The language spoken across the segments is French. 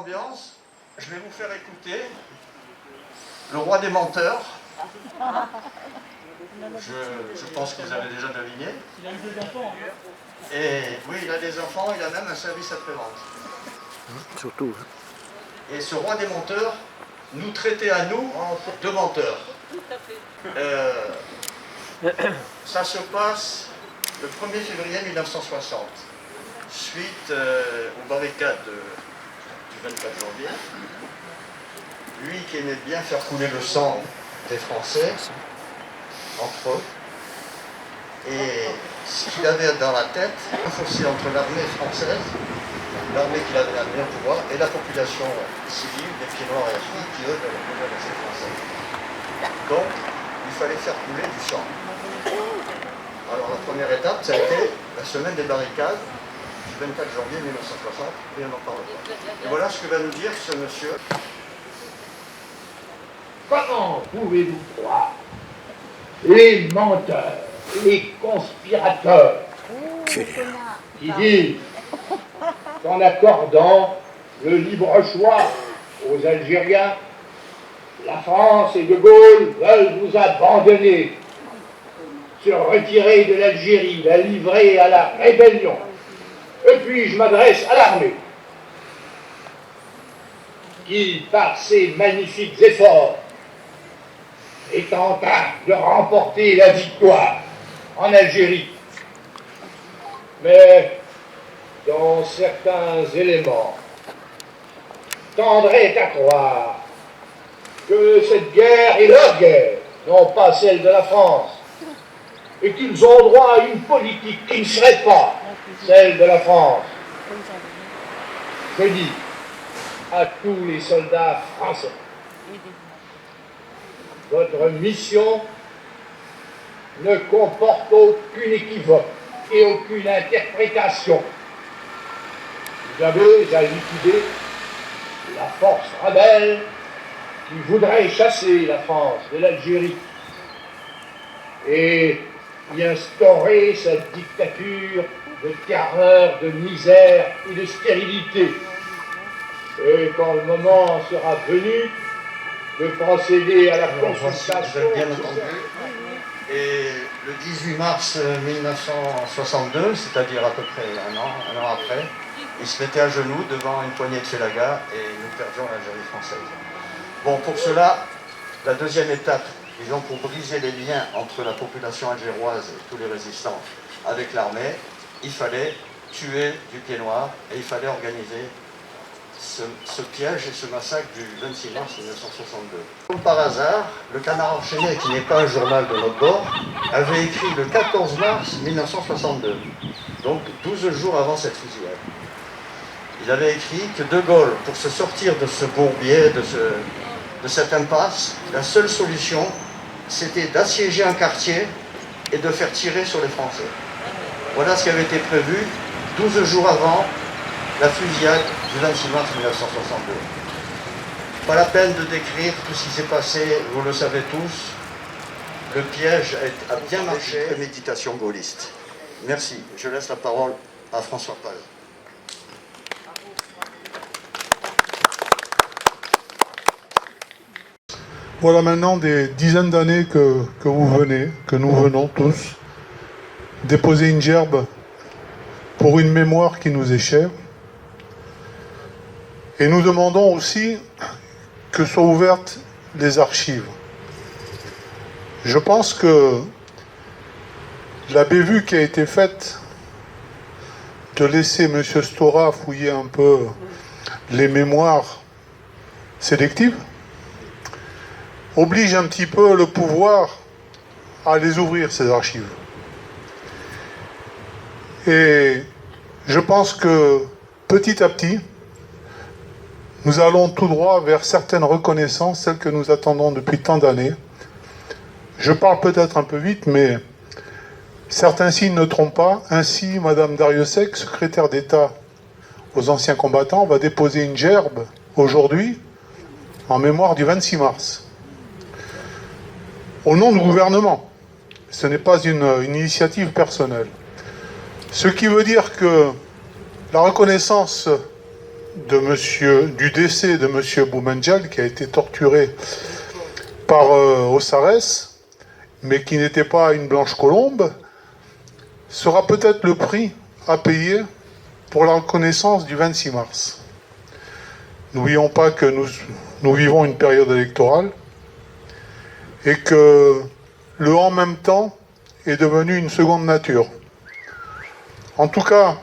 ambiance, je vais vous faire écouter Le Roi des Menteurs. Je pense que vous avez déjà deviné. Il a eu des enfants. Et oui, il a des enfants, il a même un service après-vente. Surtout. Et ce Roi des Menteurs nous traitait à nous de menteurs. Ça se passe le 1er février 1960, suite aux barricades du 24 janvier. Lui qui aimait bien faire couler le sang des Français, entre eux, et ce qu'il avait dans la tête, un fossé entre l'armée française, l'armée qu'il avait amenée au pouvoir, et la population civile, des pieds noirs et filles, qui eux devaient rester français. Donc, il fallait faire couler du sang. Alors la première étape, ça a été la semaine des barricades, du 24 janvier 1960, et on en parle pas. Et voilà ce que va nous dire ce monsieur. Comment pouvez-vous croire les menteurs, les conspirateurs qui disent qu'en accordant le libre choix aux Algériens, la France et De Gaulle veulent vous abandonner, se retirer de l'Algérie, la livrer à la rébellion. Et puis je m'adresse à l'armée, qui, par ses magnifiques efforts, est en train de remporter la victoire en Algérie. Mais dont certains éléments tendraient à croire que cette guerre est leur guerre, non pas celle de la France, et qu'ils ont droit à une politique qui ne serait pas celle de la France. Je dis à tous les soldats français, votre mission ne comporte aucune équivoque et aucune interprétation. Vous avez à liquider la force rebelle qui voudrait chasser la France de l'Algérie et y instaurer cette dictature de terreur, de misère et de stérilité. Et quand le moment sera venu de procéder à la consultation... Vous avez bien entendu. Et le 18 mars 1962, c'est-à-dire à peu près un an après, il se mettait à genoux devant une poignée de Félaga et nous perdions l'Algérie française. Bon, pour cela, la deuxième étape, disons pour briser les liens entre la population algéroise et tous les résistants avec l'armée, il fallait tuer du pied noir et il fallait organiser ce piège et ce massacre du 26 mars 1962. Comme par hasard, le Canard enchaîné, qui n'est pas un journal de notre bord, avait écrit le 14 mars 1962, donc 12 jours avant cette fusillade. Il avait écrit que De Gaulle, pour se sortir de ce bourbier, de cette impasse, la seule solution, c'était d'assiéger un quartier et de faire tirer sur les Français. Voilà ce qui avait été prévu 12 jours avant la fusillade du 26 mars 1962. Pas la peine de décrire tout ce qui s'est passé, vous le savez tous. Le piège a bien marché. Préméditation gaulliste. Merci. Je laisse la parole à François Pal. Voilà maintenant des dizaines d'années que nous venons tous, déposer une gerbe pour une mémoire qui nous est chère. Et nous demandons aussi que soient ouvertes les archives. Je pense que la bévue qui a été faite de laisser M. Stora fouiller un peu les mémoires sélectives oblige un petit peu le pouvoir à les ouvrir, ces archives. Et je pense que petit à petit, nous allons tout droit vers certaines reconnaissances, celles que nous attendons depuis tant d'années. Je parle peut-être un peu vite, mais certains signes ne trompent pas. Ainsi, Madame Dariussec, secrétaire d'État aux anciens combattants, va déposer une gerbe aujourd'hui en mémoire du 26 mars. Au nom du gouvernement. Ce n'est pas une initiative personnelle. Ce qui veut dire que la reconnaissance du décès de M. Boumendjel, qui a été torturé par Ossares, mais qui n'était pas une blanche colombe, sera peut-être le prix à payer pour la reconnaissance du 26 mars. N'oublions pas que nous vivons une période électorale et que le en même temps est devenu une seconde nature. En tout cas,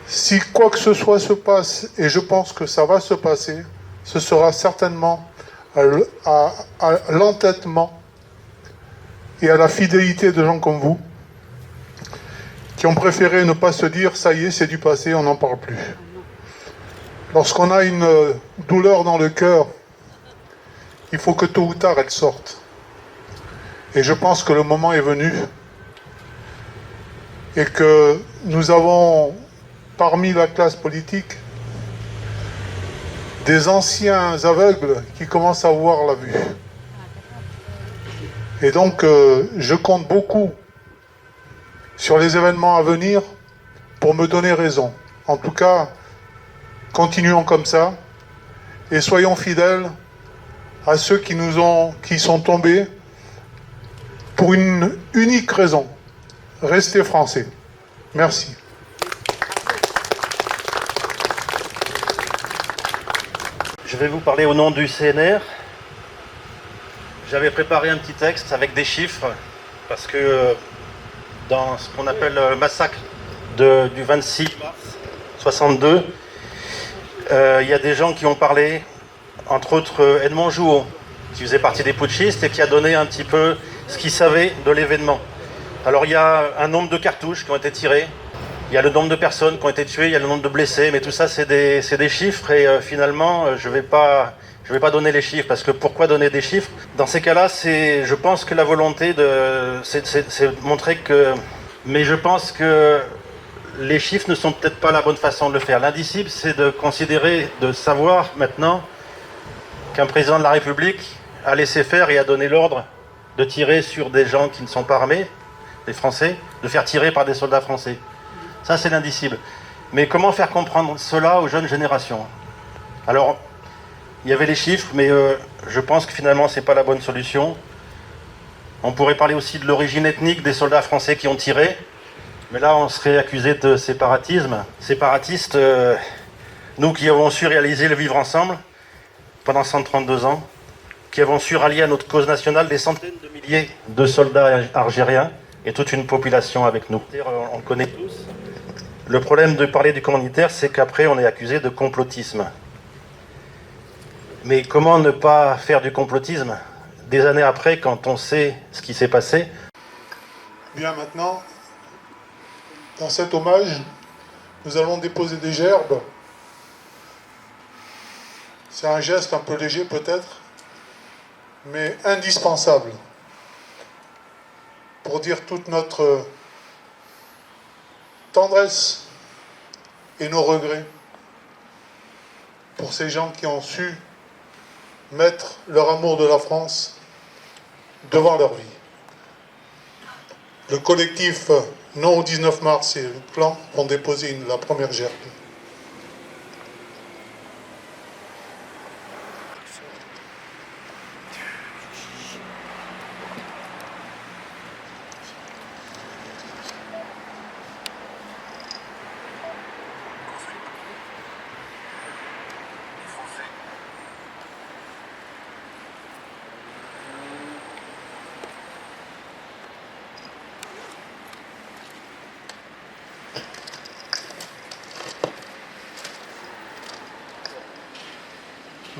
si quoi que ce soit se passe, et je pense que ça va se passer, ce sera certainement à l'entêtement et à la fidélité de gens comme vous, qui ont préféré ne pas se dire « ça y est, c'est du passé, on n'en parle plus ». Lorsqu'on a une douleur dans le cœur, il faut que tôt ou tard elle sorte. Et je pense que le moment est venu et que nous avons, parmi la classe politique, des anciens aveugles qui commencent à voir la vue. Et donc, je compte beaucoup sur les événements à venir pour me donner raison. En tout cas, continuons comme ça et soyons fidèles à ceux qui sont tombés pour une unique raison, rester français. Merci. Je vais vous parler au nom du CNR. J'avais préparé un petit texte avec des chiffres parce que dans ce qu'on appelle le massacre du 26 mars 62, il y a des gens qui ont parlé, entre autres Edmond Jouot, qui faisait partie des putschistes et qui a donné un petit peu ce qu'il savait de l'événement. Alors il y a un nombre de cartouches qui ont été tirées, il y a le nombre de personnes qui ont été tuées, il y a le nombre de blessés, mais tout ça c'est des chiffres et finalement je vais pas donner les chiffres, parce que pourquoi donner des chiffres? Dans ces cas-là, je pense que la volonté c'est de montrer que... Mais je pense que les chiffres ne sont peut-être pas la bonne façon de le faire. L'indicible, c'est de considérer, de savoir maintenant qu'un président de la République a laissé faire et a donné l'ordre de tirer sur des gens qui ne sont pas armés, des Français, de faire tirer par des soldats français. Ça, c'est l'indicible. Mais comment faire comprendre cela aux jeunes générations? Alors, il y avait les chiffres, mais je pense que finalement, ce n'est pas la bonne solution. On pourrait parler aussi de l'origine ethnique des soldats français qui ont tiré, mais là, on serait accusé de séparatisme. Séparatistes, nous qui avons su réaliser le vivre ensemble pendant 132 ans, qui avons su rallier à notre cause nationale des centaines de milliers de soldats algériens et toute une population avec nous. On le connaît tous. Le problème de parler du commanditaire, c'est qu'après, on est accusé de complotisme. Mais comment ne pas faire du complotisme des années après, quand on sait ce qui s'est passé? Bien, maintenant, dans cet hommage, nous allons déposer des gerbes. C'est un geste un peu léger peut-être, mais indispensable pour dire toute notre tendresse et nos regrets pour ces gens qui ont su mettre leur amour de la France devant leur vie. Le collectif Non au 19 mars et le clan ont déposé la première gerbe.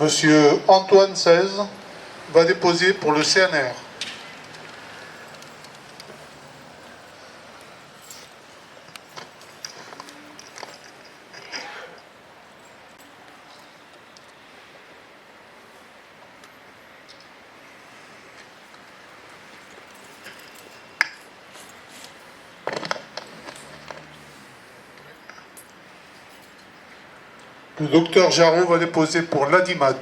Monsieur Antoine XVI va déposer pour le CNR. Le docteur Jarreau va déposer pour l'ADIMAD.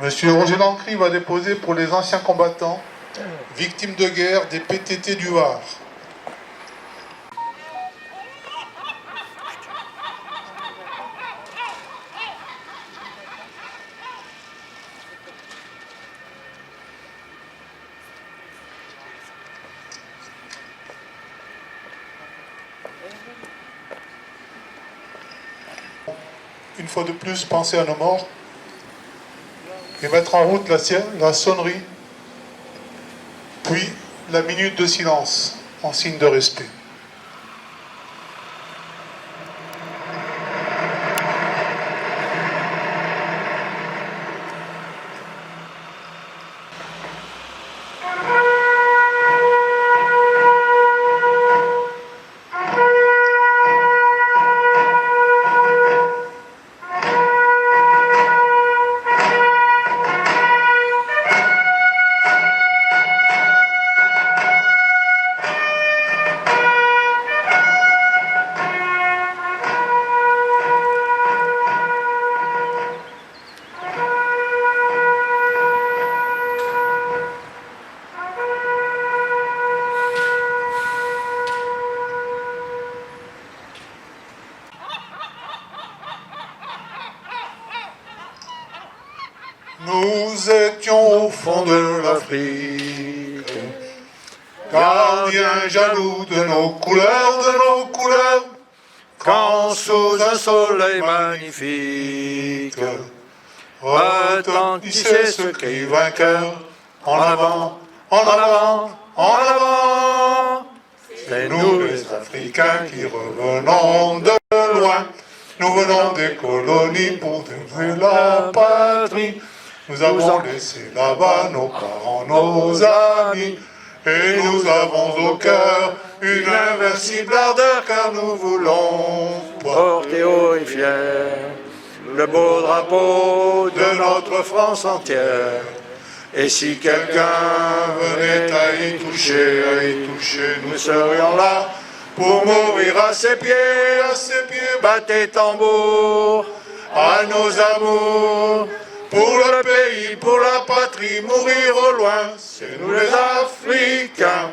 Monsieur Roger Lancry va déposer pour les anciens combattants, victimes de guerre des PTT du Var. Une fois de plus, penser à nos morts et mettre en route la sonnerie, puis la minute de silence en signe de respect. Nous étions au fond de l'Afrique, gardiens jaloux de nos couleurs, Quand sous un soleil magnifique retentissait ce cri vainqueur. En avant, en avant, en avant. C'est nous les Africains qui revenons de loin. Nous venons des colonies pour défendre la patrie. Nous avons laissé là-bas nos parents, nos amis. Et nous avons au cœur une invincible ardeur, car nous voulons Porter haut et fier le beau drapeau de notre France entière. Et si quelqu'un venait à y toucher, nous serions là pour mourir à ses pieds, Battez tambour à nos amours. Pour le pays, pour la patrie, mourir au loin, c'est nous les Africains.